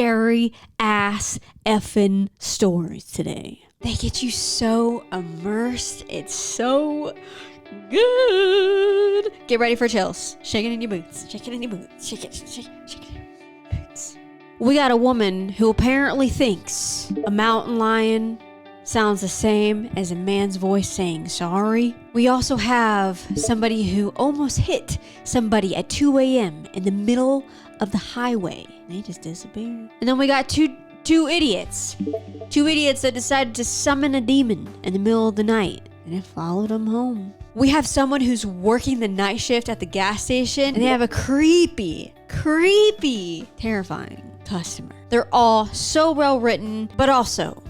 scary ass effing stories today. They get you so immersed. It's so good. Get ready for chills. Shake it in your boots. Shake it in your boots. Shake it in your boots. We got a woman who apparently thinks a mountain lion sounds the same as a man's voice saying sorry. We also have somebody who almost hit somebody at 2 a.m. in the middle of the highway. They just disappeared. And then we got two idiots. Two idiots that decided to summon a demon in the middle of the night. And it followed them home. We have someone who's working the night shift at the gas station. And they have a creepy, terrifying customer. They're all so well written, but also,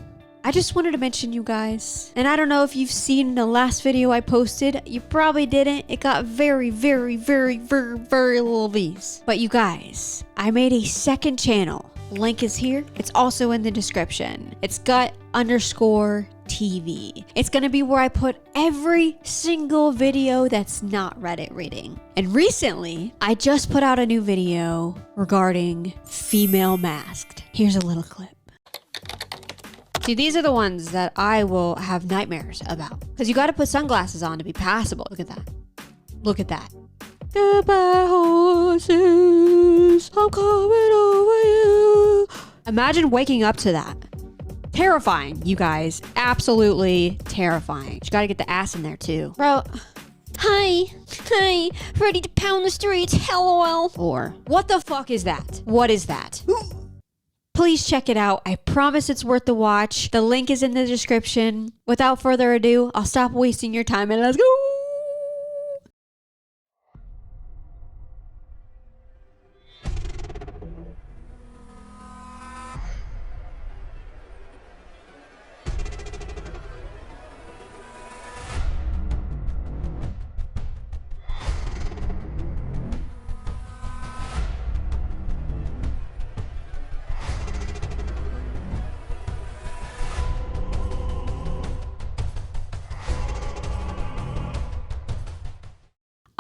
I just wanted to mention you guys, and I don't know if you've seen the last video I posted. You probably didn't. It got very little views. But you guys, I made a second channel. Link is here. It's also in the description. It's gut_TV. It's gonna be where I put every single video that's not Reddit reading. And recently, I just put out a new video regarding female masked. Here's a little clip. See, these are the ones that I will have nightmares about. Because you got to put sunglasses on to be passable. Look at that. Look at that. Goodbye, horses. I'm coming over you. Imagine waking up to that. Terrifying, you guys. Absolutely terrifying. You got to get the ass in there, too. Bro. Hi. Ready to pound the streets. LOL. Or, what the fuck is that? What is that? Please check it out. I promise it's worth the watch. The link is in the description. Without further ado, I'll stop wasting your time and let's go.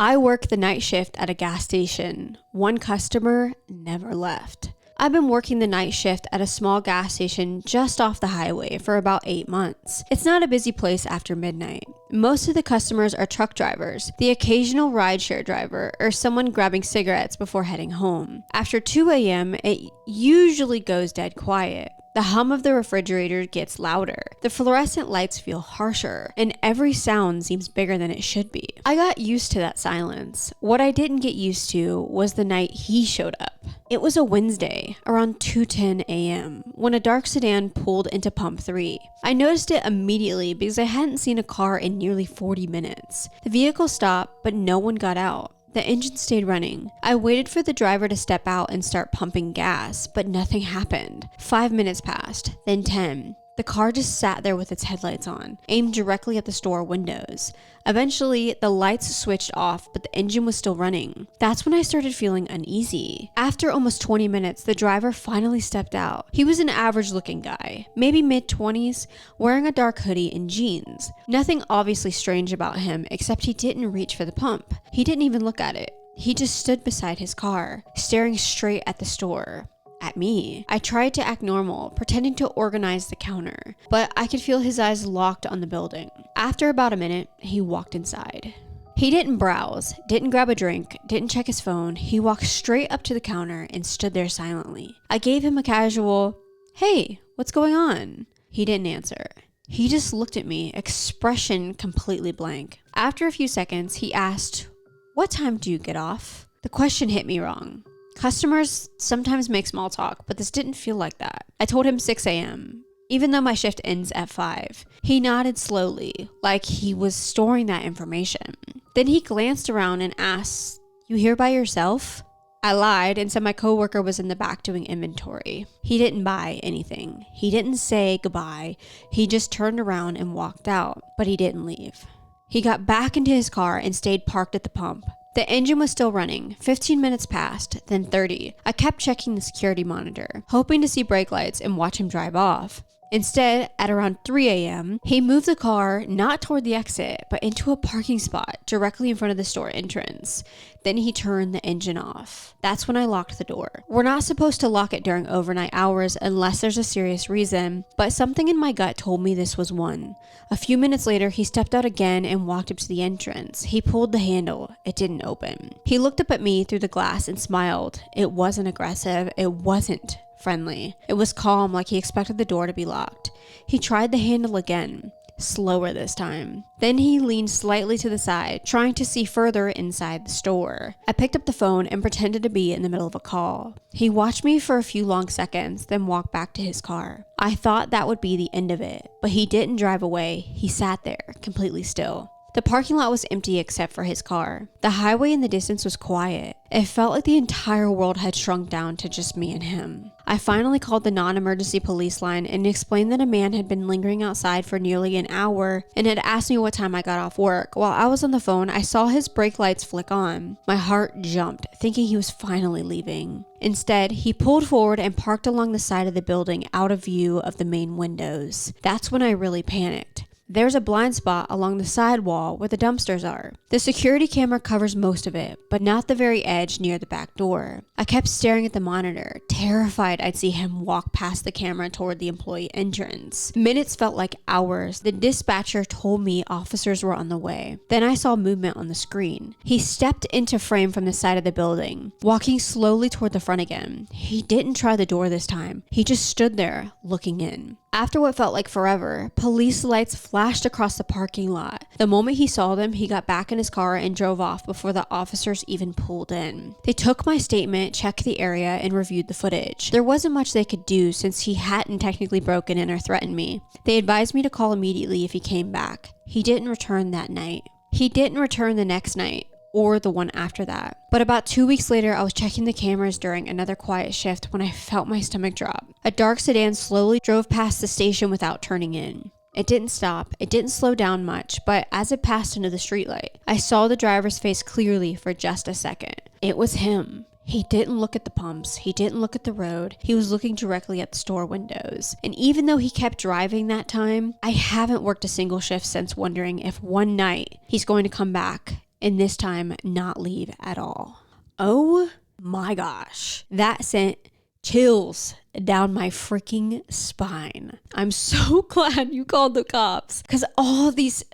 I work the night shift at a gas station. One customer never left. I've been working the night shift at a small gas station just off the highway for about 8 months. It's not a busy place after midnight. Most of the customers are truck drivers, the occasional rideshare driver, or someone grabbing cigarettes before heading home. After 2 a.m., it usually goes dead quiet. The hum of the refrigerator gets louder, the fluorescent lights feel harsher, and every sound seems bigger than it should be. I got used to that silence. What I didn't get used to was the night he showed up. It was a Wednesday, around 2:10 a.m., when a dark sedan pulled into Pump 3. I noticed it immediately because I hadn't seen a car in nearly 40 minutes. The vehicle stopped, but no one got out. The engine stayed running. I waited for the driver to step out and start pumping gas, but nothing happened. 5 minutes passed, then 10. The car just sat there with its headlights on, aimed directly at the store windows. Eventually, the lights switched off, but the engine was still running. That's when I started feeling uneasy. After almost 20 minutes, the driver finally stepped out. He was an average-looking guy, maybe mid-20s, wearing a dark hoodie and jeans. Nothing obviously strange about him, except he didn't reach for the pump. He didn't even look at it. He just stood beside his car, staring straight at the store. At me. I tried to act normal, pretending to organize the counter, but I could feel his eyes locked on the building. After about a minute, he walked inside. He didn't browse, didn't grab a drink, didn't check his phone. He walked straight up to the counter and stood there silently. I gave him a casual, "Hey, what's going on?" He didn't answer. He just looked at me, expression completely blank. After a few seconds, he asked, "What time do you get off?" The question hit me wrong. Customers sometimes make small talk, but this didn't feel like that. I told him 6 a.m., even though my shift ends at 5. He nodded slowly, like he was storing that information. Then he glanced around and asked, "You here by yourself?" I lied and said my coworker was in the back doing inventory. He didn't buy anything. He didn't say goodbye. He just turned around and walked out, but he didn't leave. He got back into his car and stayed parked at the pump. The engine was still running. 15 minutes passed, then 30. I kept checking the security monitor, hoping to see brake lights and watch him drive off. Instead, at around 3 a.m., he moved the car not toward the exit, but into a parking spot directly in front of the store entrance. Then he turned the engine off. That's when I locked the door. We're not supposed to lock it during overnight hours unless there's a serious reason, but something in my gut told me this was one. A few minutes later, he stepped out again and walked up to the entrance. He pulled the handle. It didn't open. He looked up at me through the glass and smiled. It wasn't aggressive. It wasn't friendly. It was calm, like he expected the door to be locked. He tried the handle again, slower this time. Then he leaned slightly to the side, trying to see further inside the store. I picked up the phone and pretended to be in the middle of a call. He watched me for a few long seconds, then walked back to his car. I thought that would be the end of it, but he didn't drive away. He sat there, completely still. The parking lot was empty except for his car. The highway in the distance was quiet. It felt like the entire world had shrunk down to just me and him. I finally called the non-emergency police line and explained that a man had been lingering outside for nearly an hour and had asked me what time I got off work. While I was on the phone, I saw his brake lights flick on. My heart jumped, thinking he was finally leaving. Instead, he pulled forward and parked along the side of the building out of view of the main windows. That's when I really panicked. There's a blind spot along the side wall where the dumpsters are. The security camera covers most of it, but not the very edge near the back door. I kept staring at the monitor, terrified I'd see him walk past the camera toward the employee entrance. Minutes felt like hours. The dispatcher told me officers were on the way. Then I saw movement on the screen. He stepped into frame from the side of the building, walking slowly toward the front again. He didn't try the door this time. He just stood there, looking in. After what felt like forever, police lights flashed across the parking lot. The moment he saw them, he got back in his car and drove off before the officers even pulled in. They took my statement, checked the area, and reviewed the footage. There wasn't much they could do since he hadn't technically broken in or threatened me. They advised me to call immediately if he came back. He didn't return that night. He didn't return the next night, or the one after that. But about 2 weeks later, I was checking the cameras during another quiet shift when I felt my stomach drop. A dark sedan slowly drove past the station without turning in. It didn't stop, it didn't slow down much, but as it passed into the streetlight, I saw the driver's face clearly for just a second. It was him. He didn't look at the pumps. He didn't look at the road. He was looking directly at the store windows. And even though he kept driving that time, I haven't worked a single shift since wondering if one night he's going to come back and this time not leave at all. Oh my gosh. That sent chills down my freaking spine. I'm so glad you called the cops, because all these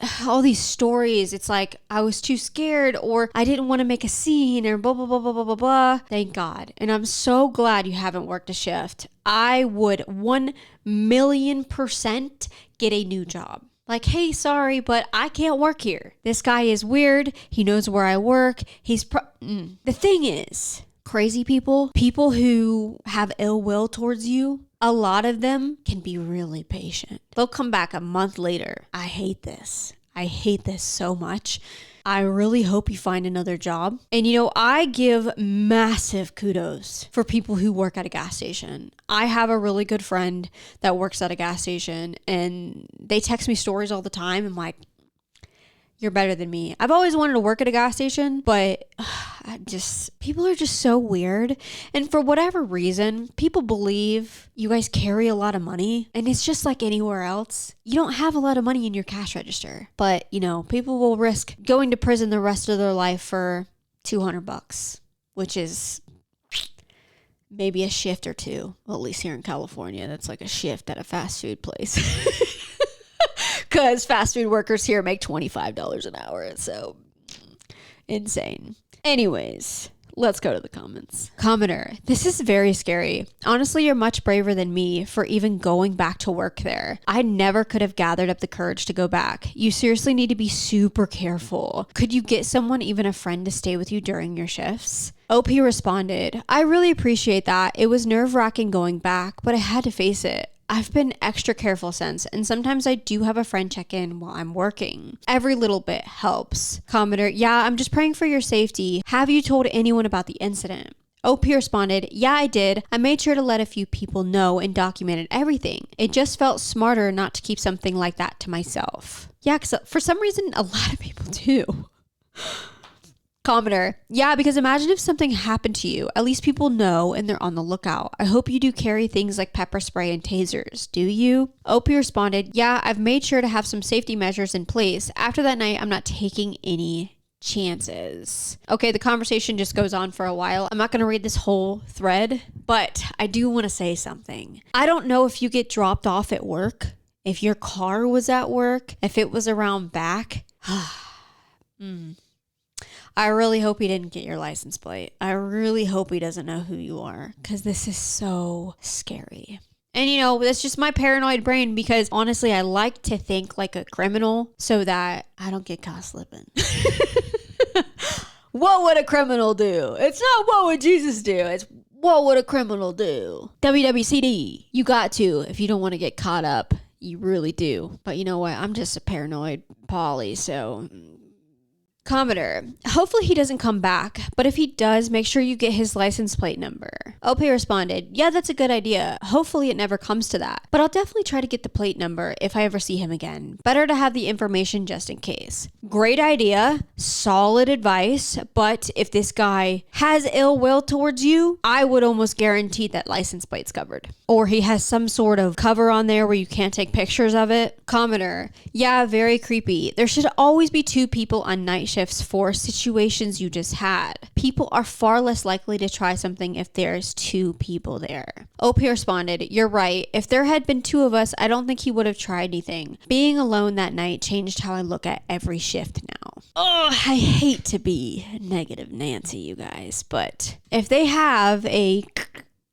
stories, it's like I was too scared, or I didn't want to make a scene, or blah blah blah blah blah blah blah. Thank God. And I'm so glad you haven't worked a shift. I would 1,000,000% get a new job. Like, hey, sorry, but I can't work here. This guy is weird. He knows where I work. The thing is, crazy people who have ill will towards you, a lot of them can be really patient. They'll come back a month later. I hate this. I hate this so much. I really hope you find another job. And I give massive kudos for people who work at a gas station. I have a really good friend that works at a gas station, and they text me stories all the time. I'm like, you're better than me. I've always wanted to work at a gas station, but people are just so weird. And for whatever reason, people believe you guys carry a lot of money, and it's just like anywhere else. You don't have a lot of money in your cash register, but people will risk going to prison the rest of their life for $200, which is maybe a shift or two. Well, at least here in California, that's like a shift at a fast food place. Because fast food workers here make $25 an hour. So insane. Anyways, let's go to the comments. Commenter, this is very scary. Honestly, you're much braver than me for even going back to work there. I never could have gathered up the courage to go back. You seriously need to be super careful. Could you get someone, even a friend, to stay with you during your shifts? OP responded, I really appreciate that. It was nerve-wracking going back, but I had to face it. I've been extra careful since, and sometimes I do have a friend check in while I'm working. Every little bit helps. Commenter, yeah, I'm just praying for your safety. Have you told anyone about the incident? OP responded, yeah, I did. I made sure to let a few people know and documented everything. It just felt smarter not to keep something like that to myself. Yeah, because for some reason, a lot of people do. Commenter, yeah, because imagine if something happened to you. At least people know and they're on the lookout. I hope you do carry things like pepper spray and tasers. Do you? OP responded, yeah, I've made sure to have some safety measures in place. After that night, I'm not taking any chances. Okay, the conversation just goes on for a while. I'm not going to read this whole thread, but I do want to say something. I don't know if you get dropped off at work, if your car was at work, if it was around back. I really hope he didn't get your license plate. I really hope he doesn't know who you are, because this is so scary. And you know, that's just my paranoid brain, because honestly, I like to think like a criminal so that I don't get caught slipping. What would a criminal do? It's not what would Jesus do. It's what would a criminal do? WWCD. You got to, if you don't want to get caught up. You really do. But you know what? I'm just a paranoid Polly, so... Commenter, hopefully he doesn't come back, but if he does, make sure you get his license plate number. OP responded, yeah, that's a good idea. Hopefully it never comes to that, but I'll definitely try to get the plate number if I ever see him again. Better to have the information just in case. Great idea, solid advice, but if this guy has ill will towards you, I would almost guarantee that license plate's covered. Or he has some sort of cover on there where you can't take pictures of it. Commenter, yeah, very creepy. There should always be two people on night shifts for situations you just had. People are far less likely to try something if there's two people there. OP responded, you're right. If there had been two of us, I don't think he would have tried anything. Being alone that night changed how I look at every shift now. Oh, I hate to be negative Nancy, you guys, but if they have a...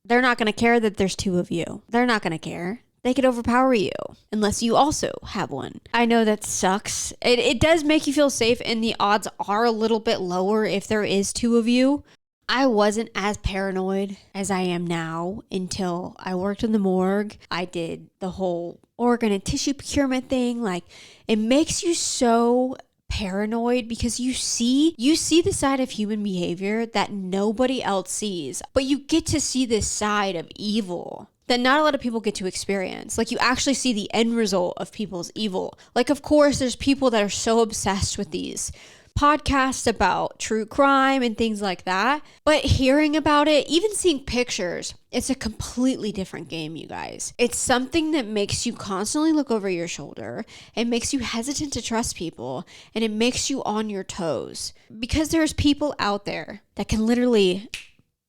they're not going to care that there's two of you. They're not going to care. They could overpower you unless you also have one. I know that sucks. It does make you feel safe, and the odds are a little bit lower if there is two of you. I wasn't as paranoid as I am now until I worked in the morgue. I did the whole organ and tissue procurement thing. Like, it makes you so paranoid because you see the side of human behavior that nobody else sees, but you get to see this side of evil that not a lot of people get to experience. Like, you actually see the end result of people's evil. Like, of course, there's people that are so obsessed with these podcasts about true crime and things like that. But hearing about it, even seeing pictures, it's a completely different game, you guys. It's something that makes you constantly look over your shoulder. It makes you hesitant to trust people, and it makes you on your toes. Because there's people out there that can literally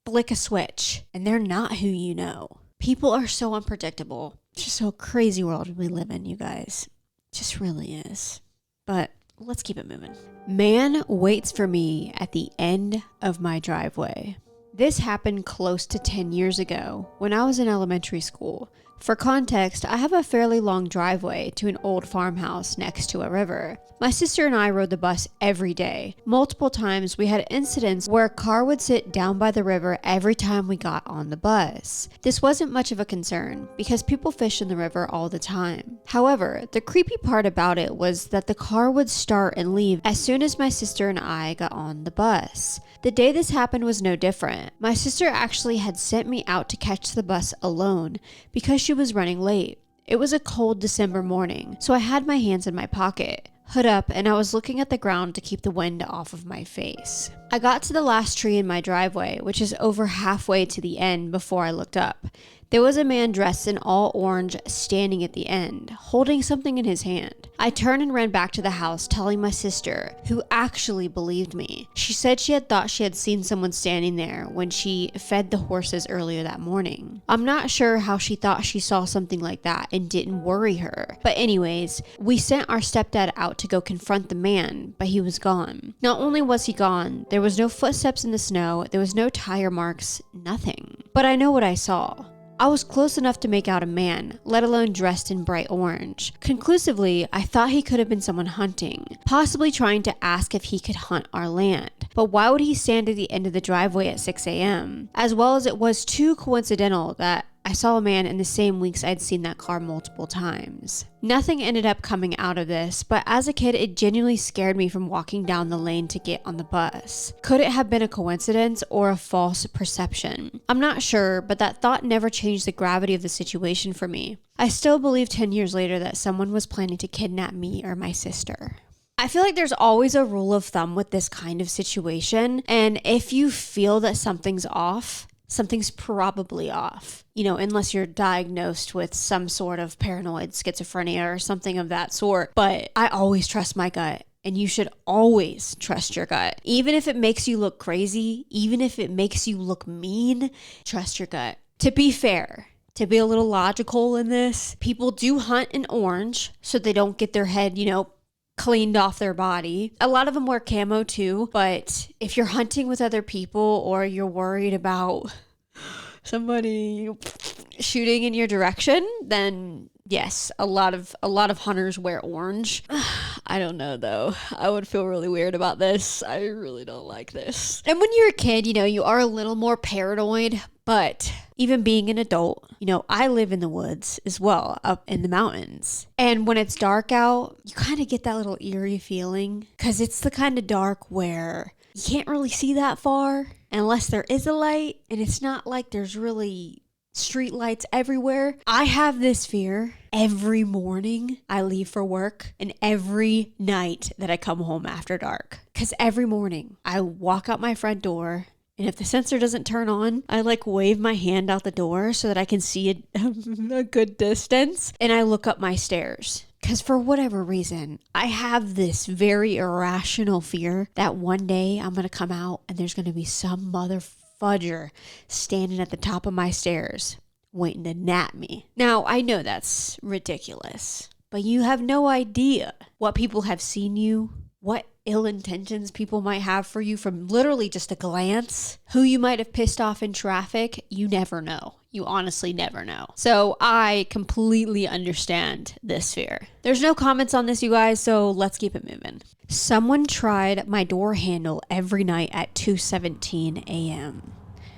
flick a switch, and they're not who you know. People are so unpredictable. It's just so crazy world we live in, you guys. It just really is. But let's keep it moving. Man waits for me at the end of my driveway. This happened close to 10 years ago when I was in elementary school. For context, I have a fairly long driveway to an old farmhouse next to a river. My sister and I rode the bus every day. Multiple times we had incidents where a car would sit down by the river every time we got on the bus. This wasn't much of a concern because people fish in the river all the time. However, the creepy part about it was that the car would start and leave as soon as my sister and I got on the bus. The day this happened was no different. My sister actually had sent me out to catch the bus alone because she was running late. It was a cold December morning, so I had my hands in my pocket, hood up, and I was looking at the ground to keep the wind off of my face. I got to the last tree in my driveway, which is over halfway to the end, before I looked up. There was a man dressed in all orange standing at the end, holding something in his hand. I turned and ran back to the house, telling my sister, who actually believed me. She said she had thought she had seen someone standing there when she fed the horses earlier that morning. I'm not sure how she thought she saw something like that and didn't worry her. But anyways, we sent our stepdad out to go confront the man, but he was gone. Not only was he gone, there was no footsteps in the snow, there was no tire marks, nothing. But I know what I saw. I was close enough to make out a man, let alone dressed in bright orange. Conclusively, I thought he could have been someone hunting, possibly trying to ask if he could hunt our land. But why would he stand at the end of the driveway at 6 a.m.? As well as it was too coincidental that I saw a man in the same weeks I'd seen that car multiple times. Nothing ended up coming out of this, but as a kid, it genuinely scared me from walking down the lane to get on the bus. Could it have been a coincidence or a false perception? I'm not sure, but that thought never changed the gravity of the situation for me. I still believe 10 years later that someone was planning to kidnap me or my sister. I I feel like there's always a rule of thumb with this kind of situation. And if you feel that something's off, something's probably off, unless you're diagnosed with some sort of paranoid schizophrenia or something of that sort. But I always trust my gut. And you should always trust your gut. Even if it makes you look crazy, even if it makes you look mean, trust your gut. To be fair, to be a little logical in this, people do hunt in orange so they don't get their head, cleaned off their body. A lot of them wear camo too, but if you're hunting with other people or you're worried about somebody shooting in your direction, then yes, a lot of hunters wear orange. I don't know though. I would feel really weird about this. I really don't like this. And when you're a kid, you are a little more paranoid, but even being an adult, I live in the woods as well, up in the mountains. And when it's dark out, you kind of get that little eerie feeling because it's the kind of dark where you can't really see that far unless there is a light, and it's not like there's really street lights everywhere. I have this fear every morning I leave for work and every night that I come home after dark. Because every morning I walk out my front door, and if the sensor doesn't turn on, I wave my hand out the door so that I can see a good distance, and I look up my stairs. Because for whatever reason, I have this very irrational fear that one day I'm going to come out and there's going to be some fudger standing at the top of my stairs waiting to nap me. Now, I know that's ridiculous, but you have no idea what people have seen you, what ill intentions people might have for you from literally just a glance, who you might have pissed off in traffic. You never know. You honestly never know. So I completely understand this fear. There's no comments on this, you guys, so let's keep it moving. Someone tried my door handle every night at 2:17 a.m.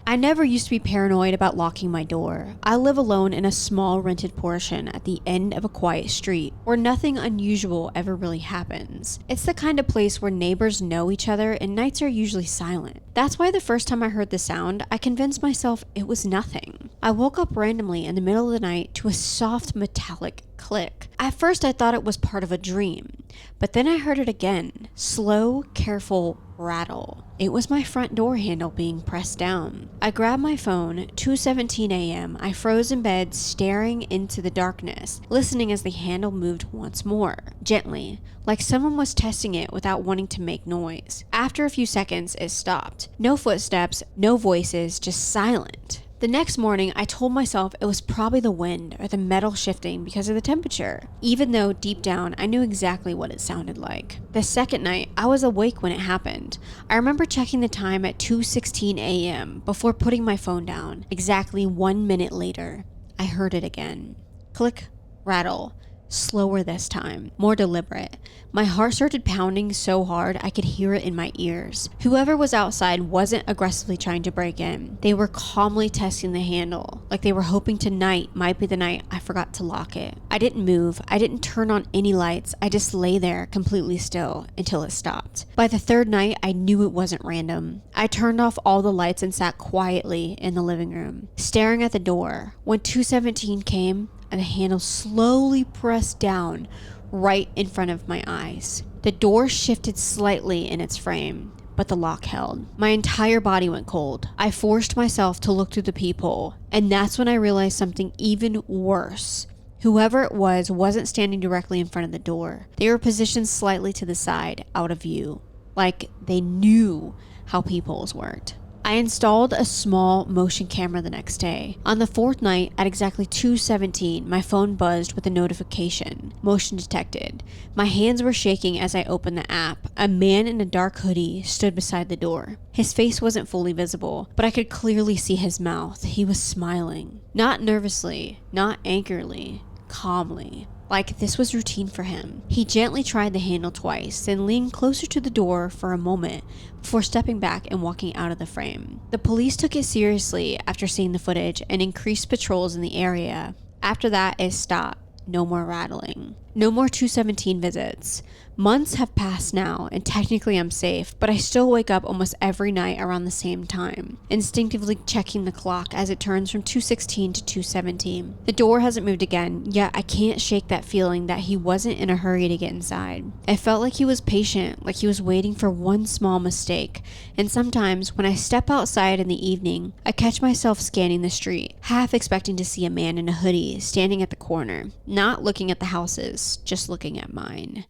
I never used to be paranoid about locking my door. I live alone in a small rented portion at the end of a quiet street where nothing unusual ever really happens. It's the kind of place where neighbors know each other and nights are usually silent. That's why the first time I heard the sound, I convinced myself it was nothing. I woke up randomly in the middle of the night to a soft metallic click. At first I thought it was part of a dream, but then I heard it again. Slow, careful rattle. It was my front door handle being pressed down. I grabbed my phone, 2:17 a.m. I froze in bed, staring into the darkness, listening as the handle moved once more, gently, like someone was testing it without wanting to make noise. After a few seconds, it stopped. No footsteps, no voices, just silent. The next morning, I told myself it was probably the wind or the metal shifting because of the temperature, even though deep down I knew exactly what it sounded like. The second night, I was awake when it happened. I remember checking the time at 2:16 a.m. before putting my phone down. Exactly 1 minute later, I heard it again. Click, rattle. Slower this time, more deliberate. My heart started pounding so hard I could hear it in my ears. Whoever was outside wasn't aggressively trying to break in. They were calmly testing the handle, like they were hoping tonight might be the night I forgot to lock it. I didn't move. I didn't turn on any lights. I just lay there completely still until it stopped. By the third night, I knew it wasn't random. I turned off all the lights and sat quietly in the living room, staring at the door. When 2:17 came, and the handle slowly pressed down right in front of my eyes. The door shifted slightly in its frame, but the lock held. My entire body went cold. I forced myself to look through the peephole, and that's when I realized something even worse. Whoever it was wasn't standing directly in front of the door. They were positioned slightly to the side, out of view, like they knew how peepholes worked. I installed a small motion camera the next day. On the fourth night, at exactly 2:17, my phone buzzed with a notification. Motion detected. My hands were shaking as I opened the app. A man in a dark hoodie stood beside the door. His face wasn't fully visible, but I could clearly see his mouth. He was smiling. Not nervously, not angrily, calmly. Like this was routine for him. He gently tried the handle twice, then leaned closer to the door for a moment before stepping back and walking out of the frame. The police took it seriously after seeing the footage and increased patrols in the area. After that, it stopped. No more rattling. No more 217 visits. Months have passed now, and technically I'm safe, but I still wake up almost every night around the same time, instinctively checking the clock as it turns from 216 to 217. The door hasn't moved again, yet I can't shake that feeling that he wasn't in a hurry to get inside. It felt like he was patient, like he was waiting for one small mistake, and sometimes when I step outside in the evening, I catch myself scanning the street, half expecting to see a man in a hoodie standing at the corner, not looking at the houses, just looking at mine.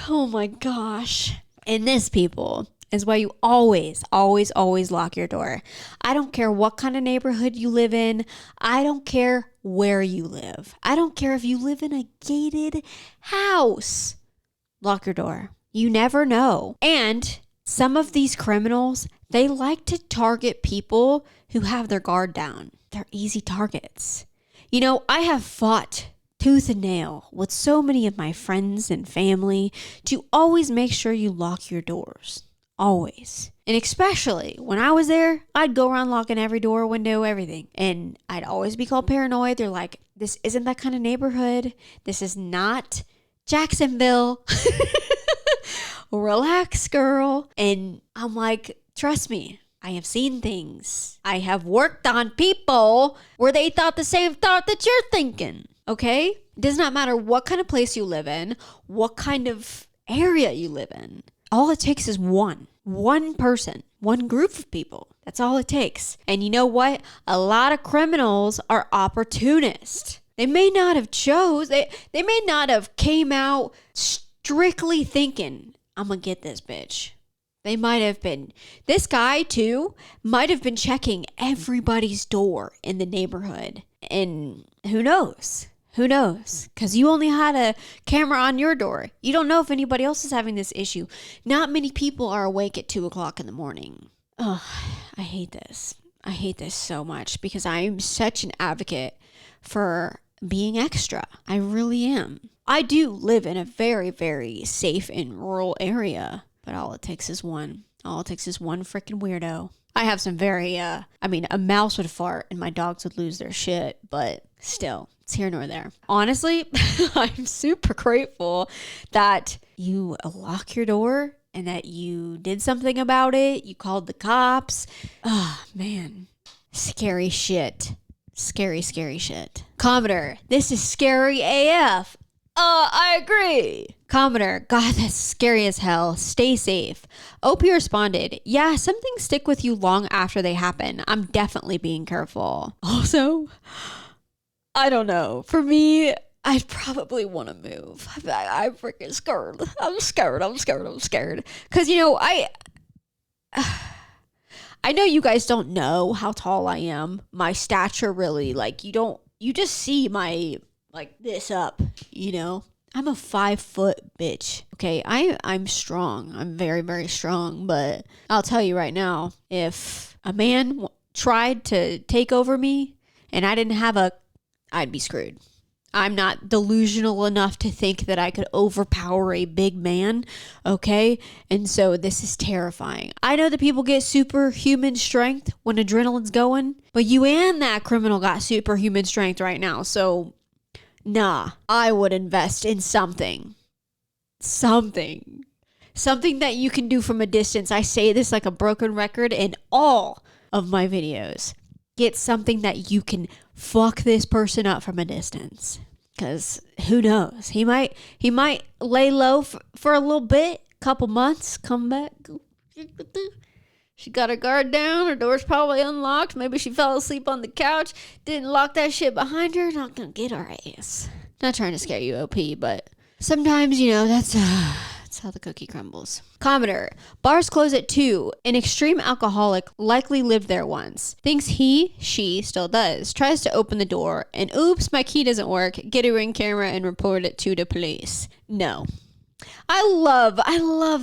Oh my gosh. And this, people, is why you always, always, always lock your door. I don't care what kind of neighborhood you live in. I don't care where you live. I don't care if you live in a gated house. Lock your door. You never know. And some of these criminals, they like to target people who have their guard down. They're easy targets. You know, I have fought tooth and nail with so many of my friends and family to always make sure you lock your doors. Always. And especially when I was there, I'd go around locking every door, window, everything. And I'd always be called paranoid. They're like, this isn't that kind of neighborhood. This is not Jacksonville. Relax, girl. And I'm like, trust me. I have seen things. I have worked on people where they thought the same thought that you're thinking. Okay? It does not matter what kind of place you live in, what kind of area you live in. All it takes is one person, one group of people. That's all it takes. And you know what? A lot of criminals are opportunists. They may not have they may not have came out strictly thinking, I'm gonna get this bitch. They might have been. This guy, too, might have been checking everybody's door in the neighborhood. And who knows? Who knows? Because you only had a camera on your door. You don't know if anybody else is having this issue. Not many people are awake at 2 o'clock in the morning. Oh, I hate this. I hate this so much because I'm such an advocate for being extra. I really am. I do live in a very, very safe and rural area. But all it takes is one. All it takes is one freaking weirdo. I have some very, a mouse would fart and my dogs would lose their shit. But still, it's here nor there. Honestly, I'm super grateful that you lock your door and that you did something about it. You called the cops. Oh, man. Scary shit. Scary, scary shit. Commodore, this is scary AF. I agree. Commodore, God, that's scary as hell. Stay safe. OP responded, yeah, some things stick with you long after they happen. I'm definitely being careful. Also, I don't know. For me, I'd probably want to move. I'm freaking scared. I'm scared. Because, you know, I know you guys don't know how tall I am. My stature really, like, you just see my, like, this up, you know? I'm a 5 foot bitch. Okay, I'm strong. I'm very, very strong. But I'll tell you right now, if a man tried to take over me and I didn't have I'd be screwed. I'm not delusional enough to think that I could overpower a big man. Okay, and so this is terrifying. I know that people get superhuman strength when adrenaline's going, but you and that criminal got superhuman strength right now. So nah, I would invest in something that you can do from a distance. I say this like a broken record in all of my videos. Get something that you can fuck this person up from a distance. Because who knows? He might lay low for a little bit, couple months, come back. She got her guard down. Her door's probably unlocked. Maybe she fell asleep on the couch. Didn't lock that shit behind her. Not gonna get her ass. Not trying to scare you, OP, but sometimes, you know, that's how the cookie crumbles. Commodore, bars close at 2. An extreme alcoholic likely lived there once. Thinks she still does. Tries to open the door, and oops, my key doesn't work. Get a Ring camera and report it to the police. No. I love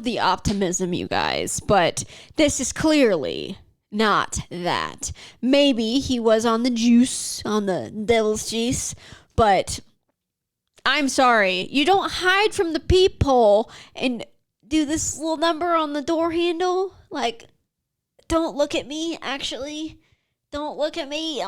the optimism, you guys, but this is clearly not that. Maybe he was on the juice, on the devil's juice, but I'm sorry. You don't hide from the peephole and do this little number on the door handle. Like, don't look at me, actually. Don't look at me.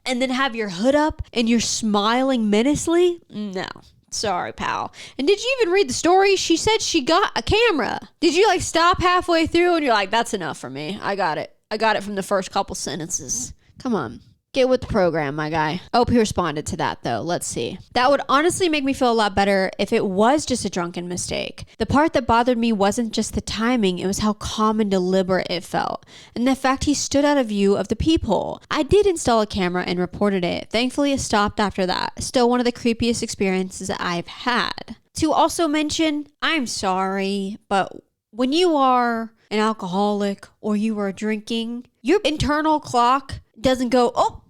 And then have your hood up and you're smiling menacingly? No. Sorry, pal. And did you even read the story? She said she got a camera. Did you like stop halfway through and you're like, that's enough for me. I got it. I got it from the first couple sentences. Come on. Get with the program, my guy. I hope he responded to that, though. Let's see. That would honestly make me feel a lot better if it was just a drunken mistake. The part that bothered me wasn't just the timing, it was how calm and deliberate it felt. And the fact he stood out of view of the peephole. I did install a camera and reported it. Thankfully, it stopped after that. Still one of the creepiest experiences I've had. To also mention, I'm sorry, but when you are an alcoholic or you are drinking, your internal clock doesn't go, oh,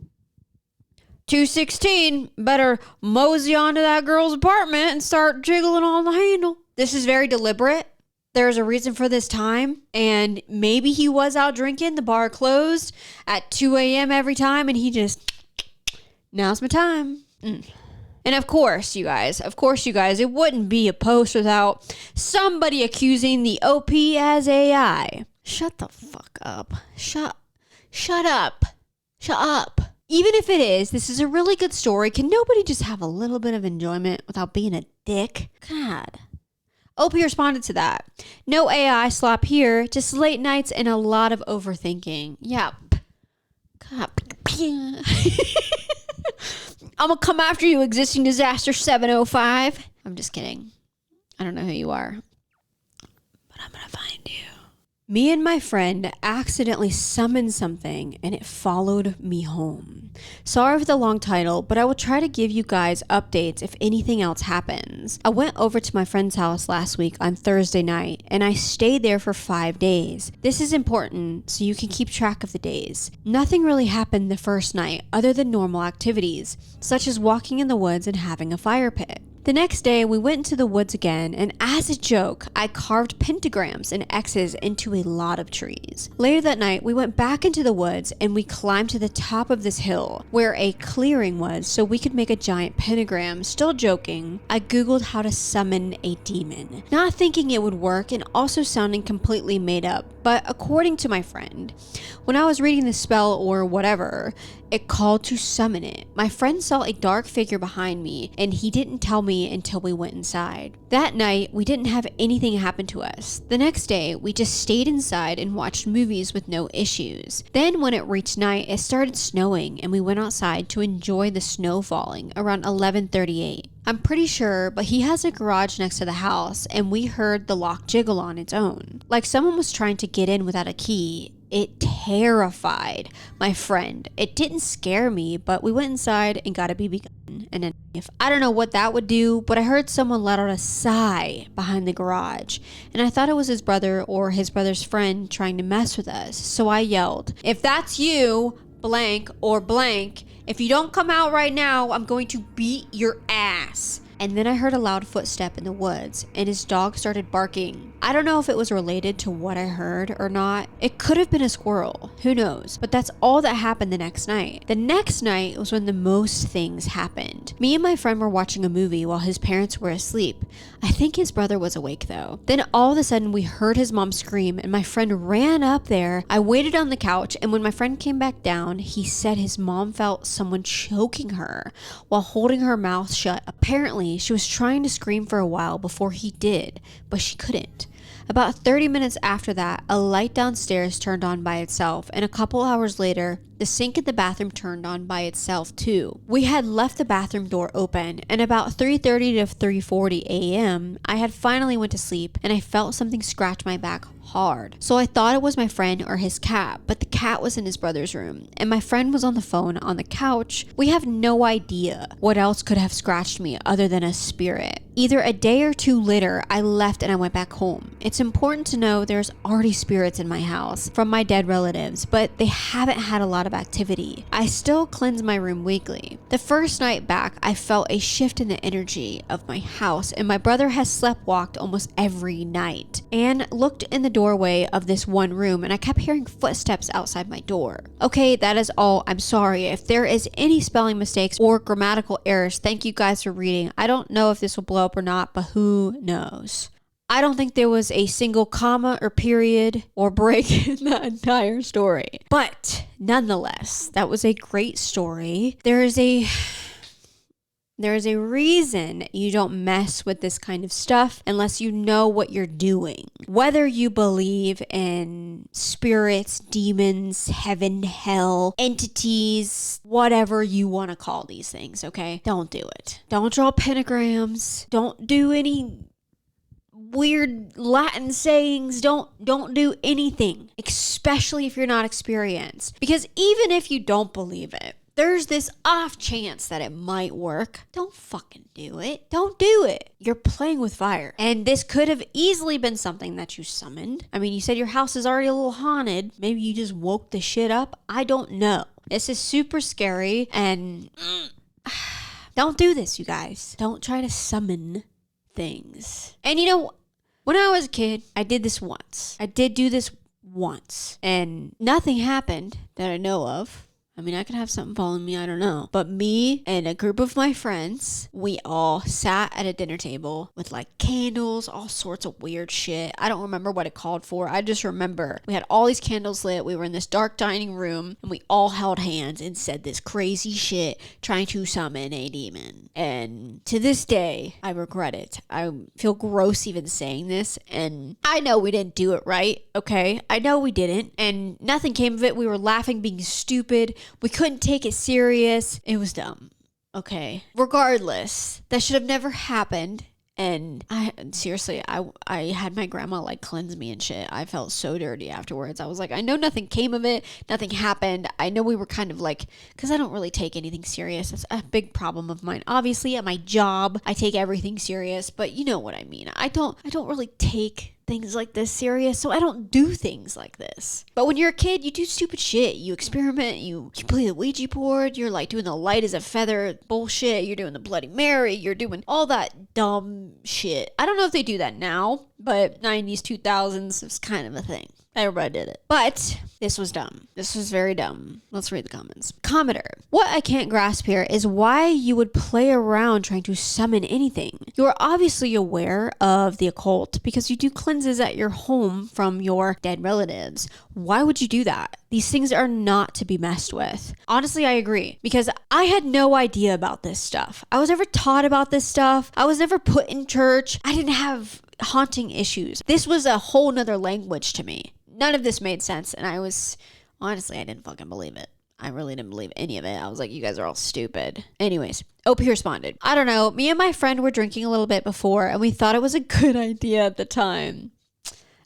2:16, better mosey onto that girl's apartment and start jiggling on the handle. This is very deliberate. There's a reason for this time. And maybe he was out drinking. The bar closed at 2 a.m. every time. And he just, now's my time. And of course, you guys, it wouldn't be a post without somebody accusing the OP as AI. Shut the fuck up. Shut up. Shut up. Even if it is, this is a really good story. Can nobody just have a little bit of enjoyment without being a dick? God. OP responded to that. No AI slop here, just late nights and a lot of overthinking. Yeah. God. I'm gonna come after you, existing disaster 705. I'm just kidding. I don't know who you are, but I'm gonna find you. Me and my friend accidentally summoned something and it followed me home. Sorry for the long title, but I will try to give you guys updates if anything else happens. I went over to my friend's house last week on Thursday night and I stayed there for 5 days. This is important so you can keep track of the days. Nothing really happened the first night other than normal activities, such as walking in the woods and having a fire pit. The next day, we went into the woods again, and as a joke, I carved pentagrams and X's into a lot of trees. Later that night, we went back into the woods and we climbed to the top of this hill where a clearing was so we could make a giant pentagram. Still joking, I googled how to summon a demon, not thinking it would work and also sounding completely made up, but according to my friend, when I was reading the spell or whatever, it called to summon it. My friend saw a dark figure behind me and he didn't tell me until we went inside. That night, we didn't have anything happen to us. The next day, we just stayed inside and watched movies with no issues. Then when it reached night, it started snowing and we went outside to enjoy the snow falling around 11:38. I'm pretty sure, but he has a garage next to the house and we heard the lock jiggle on its own. Like someone was trying to get in without a key. It terrified my friend. It didn't scare me, but we went inside and got a BB gun and a knife. I don't know what that would do, but I heard someone let out a sigh behind the garage, and I thought it was his brother or his brother's friend trying to mess with us. So I yelled, "If that's you, blank or blank, if you don't come out right now, I'm going to beat your ass." And then I heard a loud footstep in the woods and his dog started barking. I don't know if it was related to what I heard or not. It could have been a squirrel, who knows? But that's all that happened the next night. The next night was when the most things happened. Me and my friend were watching a movie while his parents were asleep. I think his brother was awake though. Then all of a sudden we heard his mom scream and my friend ran up there. I waited on the couch and when my friend came back down, he said his mom felt someone choking her while holding her mouth shut. Apparently, she was trying to scream for a while before he did, but she couldn't. About 30 minutes after that, a light downstairs turned on by itself, and a couple hours later, the sink in the bathroom turned on by itself too. We had left the bathroom door open, and about 3:30 to 3:40 a.m., I had finally went to sleep, and I felt something scratch my back hard. So I thought it was my friend or his cat, but the cat was in his brother's room, and my friend was on the phone on the couch. We have no idea what else could have scratched me other than a spirit. Either a day or two later, I left and I went back home. It's important to know there's already spirits in my house from my dead relatives, but they haven't had a lot of activity. I still cleanse my room weekly. The first night back, I felt a shift in the energy of my house, and my brother has sleptwalked almost every night and looked in the doorway of this one room, and I kept hearing footsteps outside my door. Okay, that is all. I'm sorry if there is any spelling mistakes or grammatical errors. Thank you guys for reading. I don't know if this will blow up or not, but who knows? I don't think there was a single comma or period or break in the entire story. But nonetheless, that was a great story. There is a There is a reason you don't mess with this kind of stuff unless you know what you're doing. Whether you believe in spirits, demons, heaven, hell, entities, whatever you want to call these things, okay? Don't do it. Don't draw pentagrams. Don't do any weird Latin sayings. Don't do anything, especially if you're not experienced. Because even if you don't believe it, there's this off chance that it might work. Don't fucking do it. Don't do it. You're playing with fire. And this could have easily been something that you summoned. I mean, you said your house is already a little haunted. Maybe you just woke the shit up. I don't know. This is super scary and don't do this, you guys. Don't try to summon things. And you know, when I was a kid, I did this once. I did do this once. And nothing happened that I know of. I mean, I could have something following me, I don't know. But me and a group of my friends, we all sat at a dinner table with like candles, all sorts of weird shit. I don't remember what it called for. I just remember we had all these candles lit. We were in this dark dining room and we all held hands and said this crazy shit trying to summon a demon. And to this day, I regret it. I feel gross even saying this. And I know we didn't do it right, okay? I know we didn't. And nothing came of it. We were laughing, being stupid. We couldn't take it serious. It was dumb. Okay. Regardless, that should have never happened. And I had my grandma like cleanse me and shit. I felt so dirty afterwards. I was like, I know nothing came of it. Nothing happened. I know we were kind of like, because I don't really take anything serious. That's a big problem of mine. Obviously, at my job, I take everything serious. But you know what I mean. I don't really take things like this serious, so I don't do things like this. But when you're a kid, you do stupid shit. You experiment, you play the Ouija board, you're like doing the light as a feather bullshit, you're doing the Bloody Mary, you're doing all that dumb shit. I don't know if they do that now, but 90s, 2000s, it was kind of a thing. Everybody did it. But this was dumb. This was very dumb. Let's read the comments. Commenter, what I can't grasp here is why you would play around trying to summon anything. You are obviously aware of the occult because you do cleanses at your home from your dead relatives. Why would you do that? These things are not to be messed with. Honestly, I agree because I had no idea about this stuff. I was never taught about this stuff. I was never put in church. I didn't have haunting issues. This was a whole nother language to me. None of this made sense, and I didn't fucking believe it. I really didn't believe any of it. I was like, you guys are all stupid. Anyways, OP responded, I don't know, me and my friend were drinking a little bit before, and we thought it was a good idea at the time.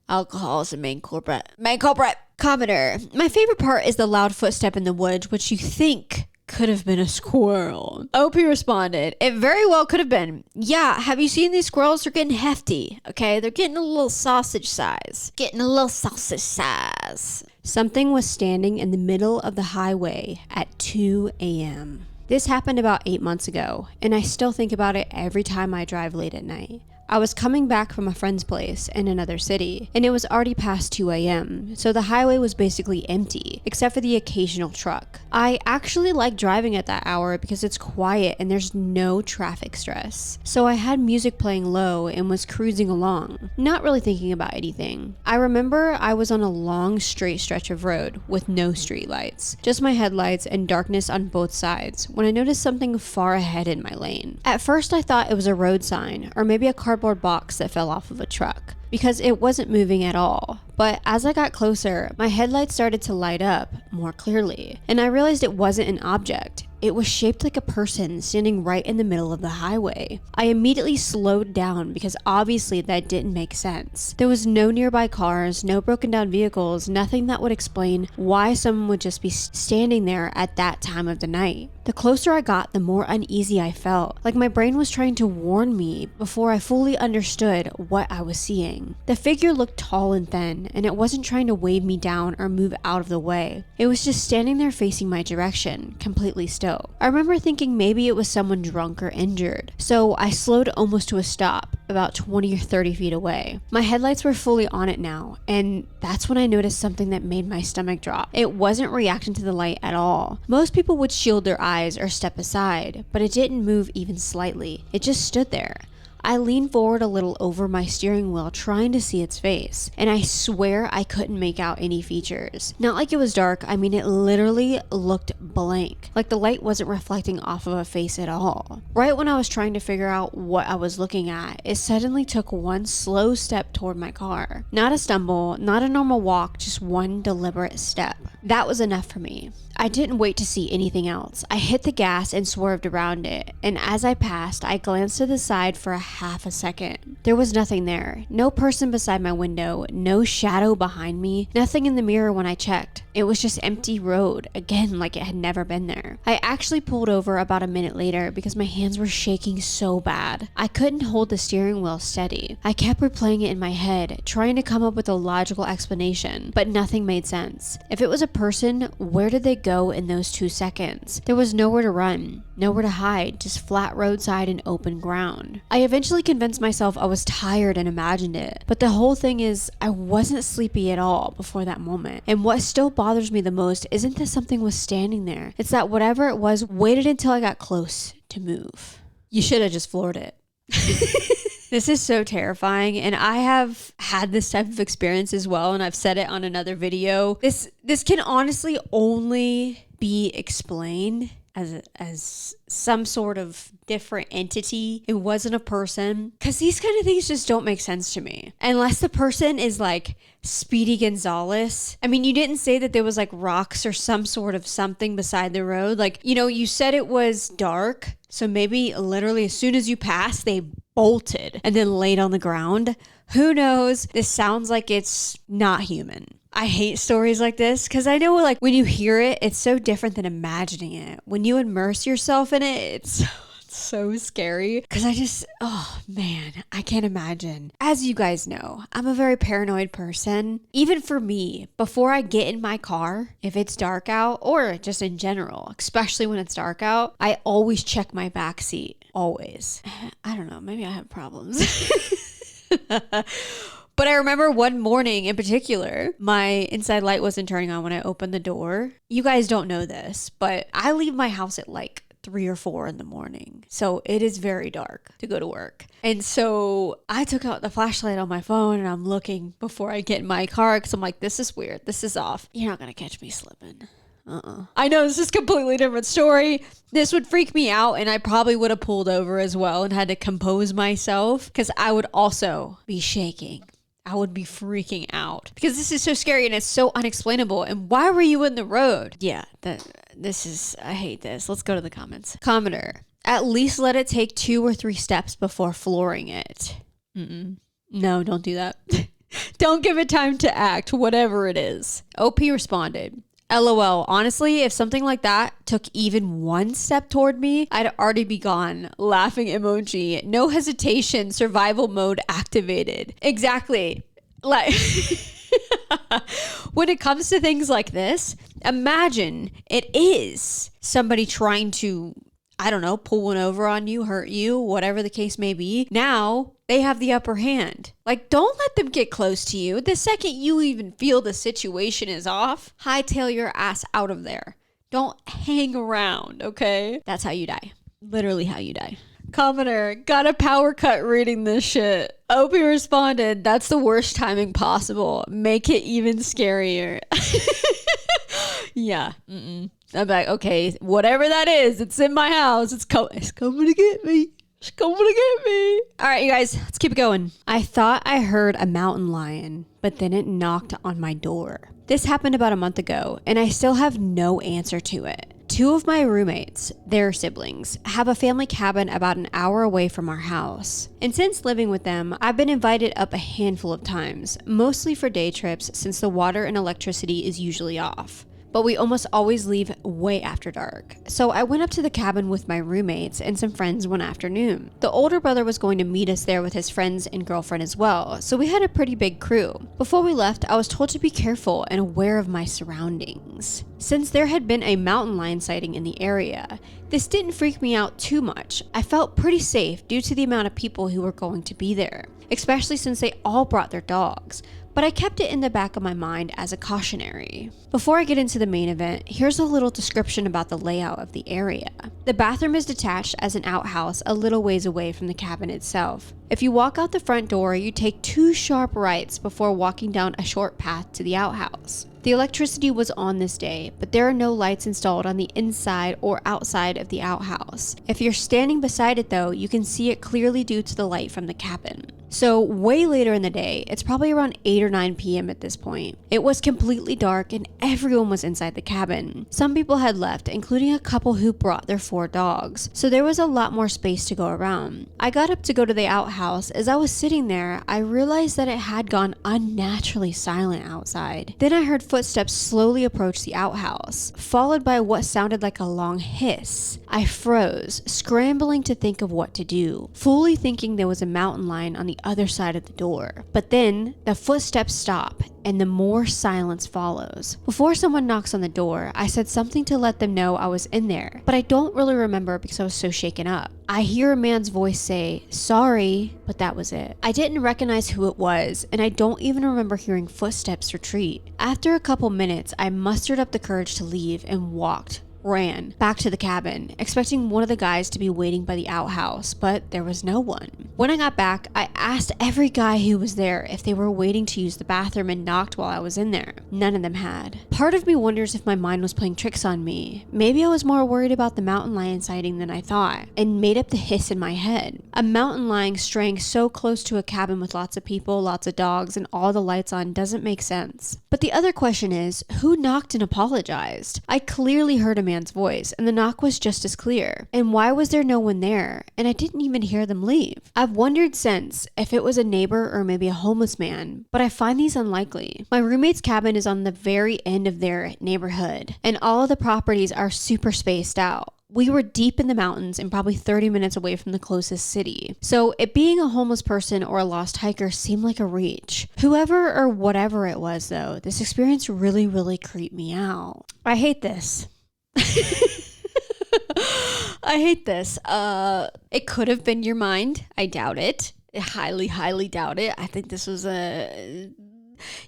Alcohol is the main culprit. Commenter, my favorite part is the loud footstep in the woods, which you think could have been a squirrel. OP responded, it very well could have been. Yeah, have you seen these squirrels? They're getting hefty, okay? They're getting a little sausage size. Something was standing in the middle of the highway at 2 a.m. This happened about 8 months ago, and I still think about it every time I drive late at night. I was coming back from a friend's place in another city, and it was already past 2 a.m., so the highway was basically empty, except for the occasional truck. I actually like driving at that hour because it's quiet and there's no traffic stress. So I had music playing low and was cruising along, not really thinking about anything. I remember I was on a long straight stretch of road with no streetlights, just my headlights and darkness on both sides, when I noticed something far ahead in my lane. At first I thought it was a road sign, or maybe a cardboard box that fell off of a truck, because it wasn't moving at all. But as I got closer, my headlights started to light up more clearly, and I realized it wasn't an object. It was shaped like a person standing right in the middle of the highway. I immediately slowed down because obviously that didn't make sense. There was no nearby cars, no broken down vehicles, nothing that would explain why someone would just be standing there at that time of the night. The closer I got, the more uneasy I felt, like my brain was trying to warn me before I fully understood what I was seeing. The figure looked tall and thin, and it wasn't trying to wave me down or move out of the way. It was just standing there facing my direction, completely still. I remember thinking maybe it was someone drunk or injured, so I slowed almost to a stop, about 20 or 30 feet away. My headlights were fully on it now, and that's when I noticed something that made my stomach drop. It wasn't reacting to the light at all. Most people would shield their eyes or step aside, but it didn't move even slightly. It just stood there. I leaned forward a little over my steering wheel trying to see its face, and I swear I couldn't make out any features. Not like it was dark, I mean it literally looked blank, like the light wasn't reflecting off of a face at all. Right when I was trying to figure out what I was looking at, it suddenly took one slow step toward my car. Not a stumble, not a normal walk, just one deliberate step. That was enough for me. I didn't wait to see anything else. I hit the gas and swerved around it, and as I passed, I glanced to the side for a half a second. There was nothing there. No person beside my window, no shadow behind me, nothing in the mirror when I checked. It was just empty road, again like it had never been there. I actually pulled over about a minute later because my hands were shaking so bad. I couldn't hold the steering wheel steady. I kept replaying it in my head, trying to come up with a logical explanation, but nothing made sense. If it was a person, where did they go in those 2 seconds? There was nowhere to run, nowhere to hide, just flat roadside and open ground. I eventually convinced myself I was tired and imagined it, but the whole thing is I wasn't sleepy at all before that moment. And what still bothers me the most isn't that something was standing there. It's that whatever it was waited until I got close to move. You should have just floored it. This is so terrifying, and I have had this type of experience as well, and I've said it on another video. This can honestly only be explained as some sort of different entity. It wasn't a person, because these kind of things just don't make sense to me. Unless the person is like Speedy Gonzalez. I mean, you didn't say that there was like rocks or some sort of something beside the road. Like, you know, you said it was dark. So maybe literally as soon as you passed, they bolted and then laid on the ground. Who knows? This sounds like it's not human. I hate stories like this because I know like when you hear it, it's so different than imagining it. When you immerse yourself in it, it's so scary because oh man, I can't imagine. As you guys know, I'm a very paranoid person. Even for me, before I get in my car, if it's dark out or just in general, especially when it's dark out, I always check my back seat. Always. I don't know, maybe I have problems. But I remember one morning in particular, my inside light wasn't turning on when I opened the door. You guys don't know this, but I leave my house at like 3 or 4 in the morning. So it is very dark to go to work. And so I took out the flashlight on my phone and I'm looking before I get in my car because I'm like, this is weird. This is off. You're not going to catch me slipping. I know this is a completely different story. This would freak me out and I probably would have pulled over as well and had to compose myself because I would also be shaking. I would be freaking out because this is so scary and it's so unexplainable. And why were you in the road? Yeah, I hate this. Let's go to the comments. Commenter, at least let it take 2 or 3 steps before flooring it. No, don't do that. Don't give it time to act, whatever it is. OP responded, LOL, honestly, if something like that took even 1 step toward me, I'd already be gone. Laughing emoji. No hesitation. Survival mode activated. Exactly. Like, when it comes to things like this, imagine it is somebody trying to, I don't know, pull one over on you, hurt you, whatever the case may be. Now they have the upper hand. Like, don't let them get close to you. The second you even feel the situation is off, hightail your ass out of there. Don't hang around, okay? That's how you die. Literally how you die. Commenter, got a power cut reading this shit. Opie responded, that's the worst timing possible. Make it even scarier. Yeah. I'm like, okay, whatever that is, it's in my house. It's coming to get me. It's coming to get me. All right, you guys, let's keep it going. I thought I heard a mountain lion, but then it knocked on my door. This happened about a month ago, and I still have no answer to it. 2 of my roommates, their siblings, have a family cabin about an hour away from our house. And since living with them, I've been invited up a handful of times, mostly for day trips since the water and electricity is usually off. But we almost always leave way after dark. So I went up to the cabin with my roommates and some friends one afternoon. The older brother was going to meet us there with his friends and girlfriend as well, so we had a pretty big crew. Before we left, I was told to be careful and aware of my surroundings. Since there had been a mountain lion sighting in the area, this didn't freak me out too much. I felt pretty safe due to the amount of people who were going to be there. especially since they all brought their dogs. But I kept it in the back of my mind as a cautionary. Before I get into the main event, here's a little description about the layout of the area. The bathroom is detached as an outhouse a little ways away from the cabin itself. If you walk out the front door, you take 2 sharp rights before walking down a short path to the outhouse. The electricity was on this day, but there are no lights installed on the inside or outside of the outhouse. If you're standing beside it though, you can see it clearly due to the light from the cabin. So way later in the day, it's probably around 8 or 9 p.m. at this point. It was completely dark and everyone was inside the cabin. Some people had left, including a couple who brought their 4 dogs, so there was a lot more space to go around. I got up to go to the outhouse. As I was sitting there, I realized that it had gone unnaturally silent outside. Then I heard footsteps slowly approach the outhouse, followed by what sounded like a long hiss. I froze, scrambling to think of what to do, fully thinking there was a mountain lion on the other side of the door. But then the footsteps stop and the more silence follows. Before someone knocks on the door, I said something to let them know I was in there, but I don't really remember because I was so shaken up. I hear a man's voice say, "Sorry," but that was it. I didn't recognize who it was, and I don't even remember hearing footsteps retreat. After a couple minutes, I mustered up the courage to leave and ran back to the cabin, expecting one of the guys to be waiting by the outhouse, but there was no one. When I got back, I asked every guy who was there if they were waiting to use the bathroom and knocked while I was in there. None of them had. Part of me wonders if my mind was playing tricks on me. Maybe I was more worried about the mountain lion sighting than I thought, and made up the hiss in my head. A mountain lion straying so close to a cabin with lots of people, lots of dogs, and all the lights on doesn't make sense. But the other question is, who knocked and apologized? I clearly heard a man's voice, and the knock was just as clear. And why was there no one there? And I didn't even hear them leave. I've wondered since if it was a neighbor or maybe a homeless man, but I find these unlikely. My roommate's cabin is on the very end of their neighborhood, and all of the properties are super spaced out. We were deep in the mountains and probably 30 minutes away from the closest city. So it being a homeless person or a lost hiker seemed like a reach. Whoever or whatever it was though, this experience really, really creeped me out. I hate this. I hate this. It could have been your mind. I doubt it. I highly, highly doubt it. I think this was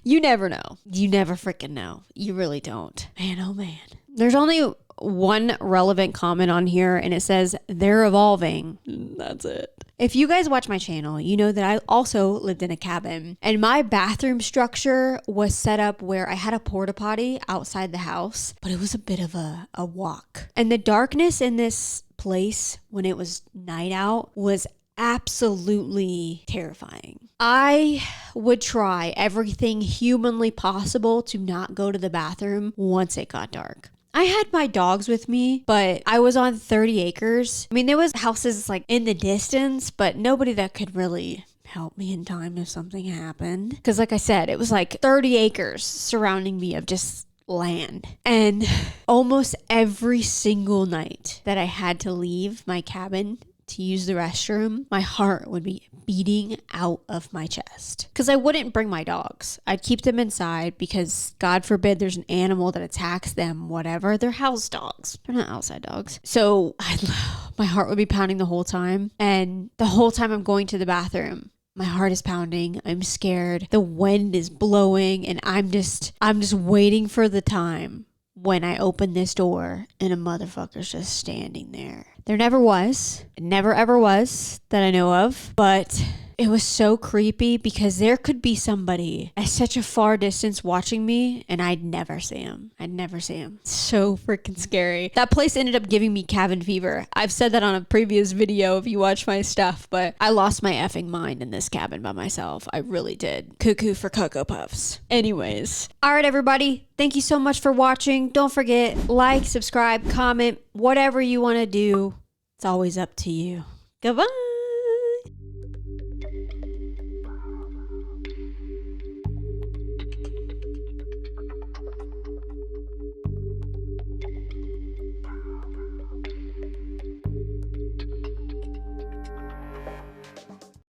you never know. You never freaking know. You really don't. Man, oh man. There's only one relevant comment on here and it says they're evolving. That's it. If you guys watch my channel, you know that I also lived in a cabin and my bathroom structure was set up where I had a porta potty outside the house, but it was a bit of a walk. And the darkness in this place when it was night out was absolutely terrifying. I would try everything humanly possible to not go to the bathroom once it got dark. I had my dogs with me, but I was on 30 acres. I mean, there was houses like in the distance, but nobody that could really help me in time if something happened. Because like I said, it was like 30 acres surrounding me of just land. And almost every single night that I had to leave my cabin to use the restroom, my heart would be beating out of my chest because I wouldn't bring my dogs. I'd keep them inside because God forbid there's an animal that attacks them, whatever. They're house dogs. They're not outside dogs. So my heart would be pounding the whole time. And the whole time I'm going to the bathroom, my heart is pounding. I'm scared. The wind is blowing and I'm just waiting for the time when I open this door and a motherfucker's just standing there. There never was. It never ever was that I know of. But it was so creepy because there could be somebody at such a far distance watching me and I'd never see him. So freaking scary. That place ended up giving me cabin fever. I've said that on a previous video if you watch my stuff, but I lost my effing mind in this cabin by myself. I really did. Cuckoo for Cocoa Puffs. Anyways. All right, everybody. Thank you so much for watching. Don't forget, like, subscribe, comment, whatever you want to do. It's always up to you. Goodbye.